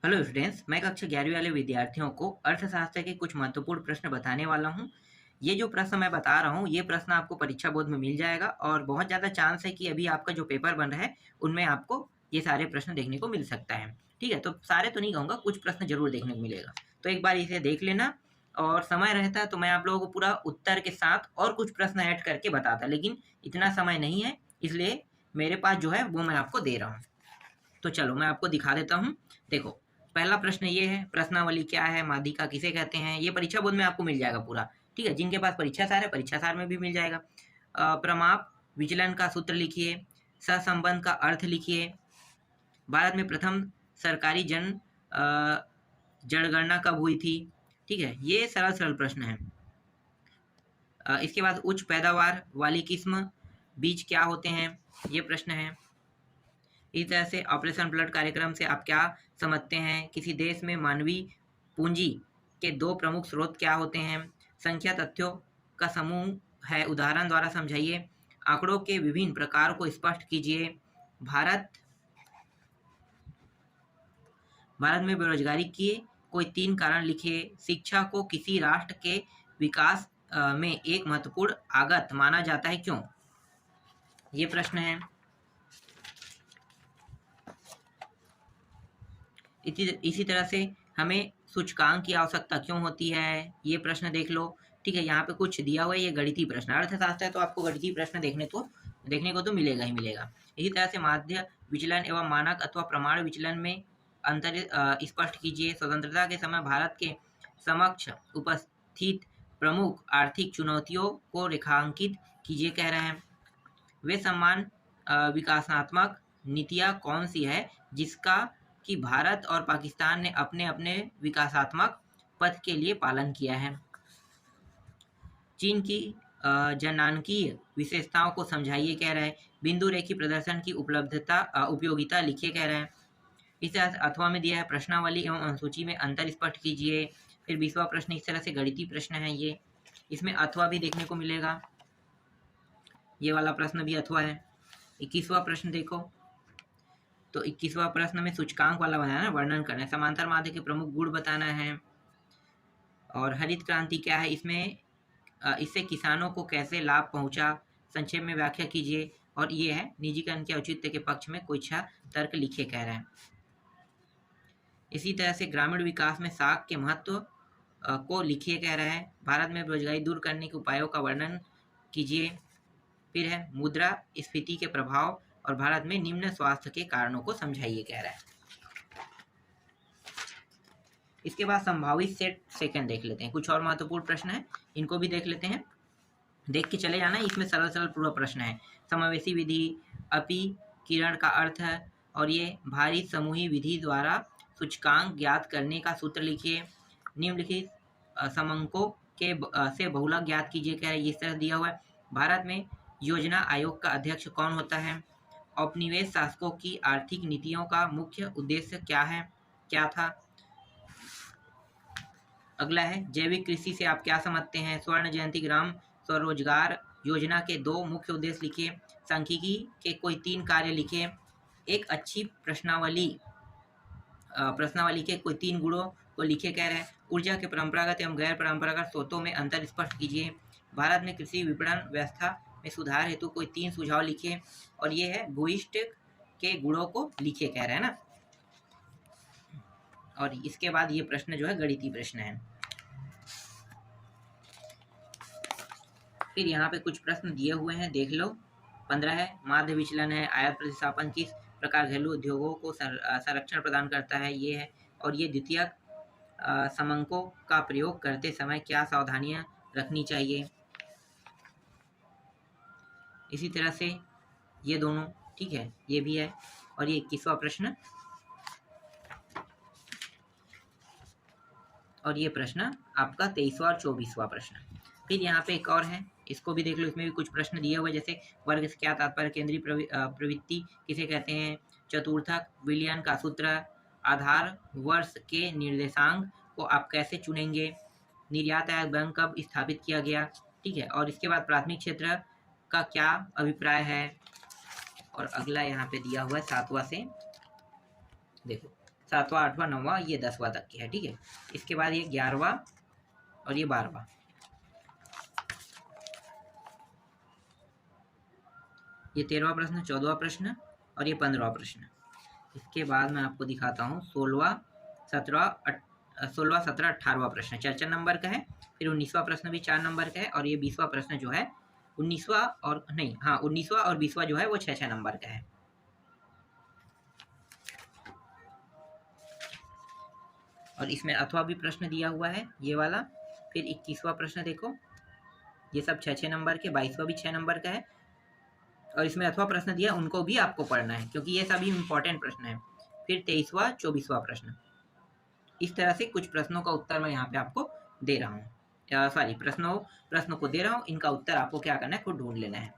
Hello students, मैं कक्षा 11वीं वाले विद्यार्थियों को अर्थशास्त्र के कुछ महत्वपूर्ण प्रश्न बताने वाला हूं। ये जो प्रश्न मैं बता रहा हूं, ये प्रश्न आपको परीक्षा बोर्ड में मिल जाएगा और बहुत ज़्यादा चांस है कि अभी आपका जो पेपर बन रहा है, उनमें आपको ये सारे प्रश्न देखने को मिल सकता है। ठीक है, तो सारे तो नहीं कहूँगा, कुछ प्रश्न जरूर देखने को मिलेगा। तो एक बार इसे देख लेना और समय रहता है तो मैं आप लोगों को पूरा उत्तर के साथ और कुछ प्रश्न ऐड करके बताता, लेकिन इतना समय नहीं है, इसलिए मेरे पास जो है वो मैं आपको दे रहा हूँ। तो चलो मैं आपको दिखा देता हूँ। देखो, पहला प्रश्न ये है, प्रश्नावली क्या है, माध्यिका किसे कहते हैं, ये परीक्षा बोर्ड में आपको मिल जाएगा पूरा। ठीक है, जिनके पास परीक्षा सार है, परीक्षा सार में भी मिल जाएगा। प्रमाप विचलन का सूत्र लिखिए, सहसंबंध का अर्थ लिखिए, भारत में प्रथम सरकारी जनगणना कब हुई थी। ठीक है, ये सरल सरल प्रश्न है। इसके बाद उच्च पैदावार वाली किस्म बीज क्या होते हैं, ये प्रश्न है। इस तरह से ऑपरेशन फ्लड कार्यक्रम से आप क्या समझते हैं, किसी देश में मानवीय पूंजी के दो प्रमुख स्रोत क्या होते हैं, संख्या तथ्यों का समूह है, उदाहरण द्वारा समझाइए, आंकड़ों के विभिन्न प्रकार को स्पष्ट कीजिए, भारत में बेरोजगारी के कोई 3 कारण लिखिए, शिक्षा को किसी राष्ट्र के विकास में एक महत्वपूर्ण आगत माना जाता है, क्यों, ये प्रश्न है। इसी तरह से हमें सूचकांक की आवश्यकता क्यों होती है, ये प्रश्न देख लो। ठीक है, यहाँ पे कुछ दिया हुआ है, ये गणितीय प्रश्न, अर्थशास्त्र है तो आपको गणितीय प्रश्न देखने को तो मिलेगा ही मिलेगा। इसी तरह से माध्य विचलन एवं मानक अथवा प्रमाण विचलन में अंतर स्पष्ट कीजिए, स्वतंत्रता के समय भारत के समक्ष उपस्थित प्रमुख आर्थिक चुनौतियों को रेखांकित कीजिए, कह रहे हैं। वे समान विकासात्मक नीतियाँ कौन सी है जिसका कि भारत और पाकिस्तान ने अपने अपने विकासात्मक पथ के लिए पालन किया है। चीन की जनांकीय विशेषताओं को समझाइए, कह रहे हैं। बिंदु रेखी प्रदर्शन की उपयोगिता लिखिए, कह रहे हैं। इस तरह से अथवा में दिया है, प्रश्नावली एवं अनुसूची में अंतर स्पष्ट कीजिए। फिर 20वां प्रश्न इस तरह से गणितीय प्रश्न है, ये इसमें अथवा भी देखने को मिलेगा, ये वाला प्रश्न भी अथवा है। 21वां प्रश्न देखो, तो 21वां प्रश्न में सूचकांक वाला बनाना है, वर्णन करना है, समांतर माध्य के प्रमुख गुण बताना है, और हरित क्रांति क्या है, इसमें इससे किसानों को कैसे लाभ पहुंचा, संक्षेप में व्याख्या कीजिए, और ये है निजीकरण के औचित्य के पक्ष में कोई अच्छा तर्क लिखिए, कह रहे हैं। इसी तरह से ग्रामीण विकास में साख के महत्व को लिखिए, कह रहे हैं। भारत में बेरोजगारी दूर करने के उपायों का वर्णन कीजिए। फिर है मुद्रा स्फीति के प्रभाव और भारत में निम्न स्वास्थ्य के कारणों को समझाइए, कह रहा है। इसके बाद संभावित सेट सेकंड देख लेते हैं, कुछ और महत्वपूर्ण प्रश्न है, इनको भी देख लेते हैं, देख के चले जाना। इसमें सरल सरल पूरा प्रश्न है। समावेशी विधि, अपीकरण का अर्थ है, और ये भारी समूही विधि द्वारा सूचकांक ज्ञात करने का सूत्र लिखिए। निम्नलिखित समंकों के से बहुलक ज्ञात कीजिए, कह रहे हैं। इस तरह दिया हुआ है। भारत में योजना आयोग का अध्यक्ष कौन होता है। औपनिवेश शासकों की आर्थिक नीतियों का मुख्य उद्देश्य क्या था। अगला है, जैविक कृषि से आप क्या समझते हैं। स्वर्ण जयंती ग्राम स्वरोजगार योजना के 2 मुख्य उद्देश्य लिखिए। सांख्यिकी के कोई 3 कार्य लिखिए। एक अच्छी प्रश्नावली के कोई 3 गुणों को लिखे, कह रहे हैं। ऊर्जा के परंपरागत एवं गैर परंपरागत स्रोतों में अंतर स्पष्ट कीजिए। भारत में कृषि विपणन व्यवस्था में सुधार हेतु कोई 3 सुझाव लिखिए, और ये है भूयिष्ठ के गुणों को लिखिए, कह रहे हैं ना। और इसके बाद ये प्रश्न जो है गणितीय प्रश्न है। फिर यहाँ पे कुछ प्रश्न दिए हुए हैं, देख लो। 15 है, माध्य विचलन है, आयात प्रतिस्थापन किस प्रकार घरेलू उद्योगों को संरक्षण प्रदान करता है, ये है। और ये द्वितीयक समंकों का प्रयोग करते समय क्या सावधानियां रखनी चाहिए। इसी तरह से ये दोनों, ठीक है, ये भी है। और ये 21वां प्रश्न, और ये प्रश्न आपका 23वां और 24वां प्रश्न। फिर यहाँ पे एक और है, इसको भी देख लो, इसमें भी कुछ प्रश्न दिए हुए, जैसे वर्ग से क्या तात्पर्य, केंद्रीय प्रवृत्ति किसे कहते हैं, चतुर्थक विलियन का सूत्र, आधार वर्ष के निर्देशांक को आप कैसे चुनेंगे, निर्यात आयात बैंक कब स्थापित किया गया। ठीक है, और इसके बाद प्राथमिक क्षेत्र का क्या अभिप्राय है। और अगला यहाँ पे दिया हुआ है 7वां से, देखो 7वां 8वां 9वां ये 10वां तक के है, ठीक है। इसके बाद ये 11वां और ये 12वां, ये 13वां प्रश्न, 14वां प्रश्न और ये 15वां प्रश्न। इसके बाद मैं आपको दिखाता हूँ 16वां 17वां 18वां प्रश्न 4 नंबर का है। फिर 19वां प्रश्न भी 4 नंबर का है और ये 20वां प्रश्न जो है 19वां और नहीं, हाँ 19वां और 20वां जो है वो 6 नंबर का है। और इसमें अथवा भी प्रश्न दिया हुआ है ये वाला। फिर 21वां प्रश्न देखो, ये सब 6 नंबर के, 22वां भी 6 नंबर का है और इसमें अथवा प्रश्न दिया उनको भी आपको पढ़ना है क्योंकि ये सभी इंपॉर्टेंट प्रश्न है। फिर 23वां 24वां प्रश्न, इस तरह से कुछ प्रश्नों का उत्तर मैं यहाँ पे आपको दे रहा हूँ, सॉरी प्रश्नों को दे रहा हूँ, इनका उत्तर आपको क्या करना है खुद ढूंढ लेना है।